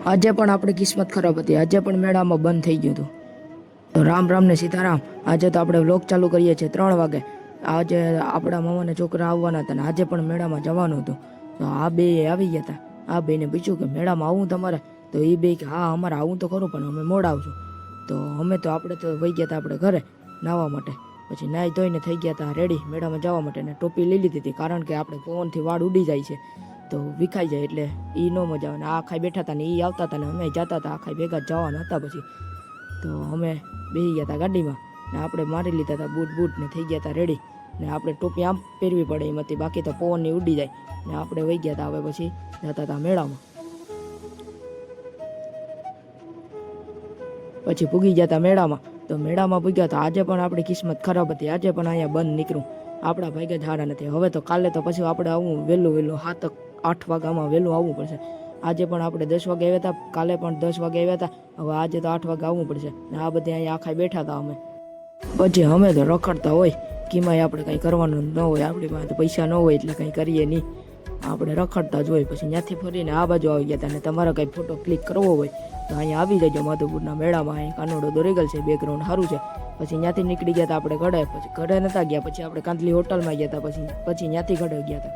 આજે પણ આપણી કિસ્મત ખરાબ હતી. આજે પણ મેળામાં બંધ થઈ ગયું હતું. તો રામ રામ ને સીતારામ. આજે તો આપણે વ્લોગ ચાલુ કરીએ છીએ 3 વાગે. આજે આપણા મામાના છોકરા આવવાના હતા ને આજે પણ મેળામાં જવાનું હતું. તો આ બે આવી ગયા હતા. આ બેને પૂછ્યું કે મેળામાં આવું તમારે? તો એ બે કે હા અમારે આવું તો ખરું પણ અમે મોડા આવશું. તો આપણે તો વહી ગયા હતા આપણે ઘરે નાહવા માટે. પછી નાહી ધોઈને થઈ ગયા હતા રેડી મેળામાં જવા માટે. ને ટોપી લઈ લીધી હતી કારણ કે આપણે પવનથી વાળ ઉડી જાય છે તો વિખાઈ જાય એટલે એ ન મજા આવે. ને આ ખાઈ બેઠા હતા ને એ આવતા હતા ને અમે જતા હતા. આખા ભેગા જવાના હતા. પછી તો અમે બેસી ગયા હતા ગાડીમાં ને આપણે મારી લીધા હતા બૂટ ને થઈ ગયા હતા રેડી. ને આપણે ટોપી આમ પહેરવી પડે એમ હતી, બાકી તો પવનની ઉડી જાય. ને આપણે વહી ગયા હતા. હવે પછી જતા હતા મેળામાં. પછી પૂગી ગયા હતા મેળામાં. તો મેળામાં પૂગ્યા હતા. આજે પણ આપણી કિસ્મત ખરાબ હતી. આજે પણ અહીંયા બંધ નીકળું. આપણા ભાગ્ય જ હારા નથી. હવે તો કાલે તો પછી આપણે આવું વહેલું 7-8 વાગ્યામાં વહેલું આવવું પડશે. આજે પણ આપણે 10 વાગે આવ્યા હતા, કાલે પણ 10 વાગે આવ્યા હતા. હવે આજે તો 8 વાગે આવવું પડશે. ને આ બધે અહીંયા આખા બેઠા હતા અમે. પછી અમે તો રખડતા હોય કીમાંય આપણે કંઈ કરવાનું ન હોય. આપણી પાસે તો પૈસા ન હોય એટલે કંઈ કરીએ નહીં. આપણે રખડતા જ હોય. પછી ત્યાંથી ફરીને આ બાજુ આવી ગયા હતા. અને તમારે કંઈ ફોટો ક્લિક કરવો હોય તો અહીંયા આવી જજો માધવપુરના મેળામાં. અહીં કાનોડો દોરેગલ છે, બેકગ્રાઉન્ડ સારું છે. પછી ત્યાંથી નીકળી ગયા હતા આપણે ઘરે. પછી ઘરે નહોતા ગયા. પછી આપણે કાંતલી હોટલમાં ગયા હતા. પછી ત્યાંથી ઘરે ગયા હતા.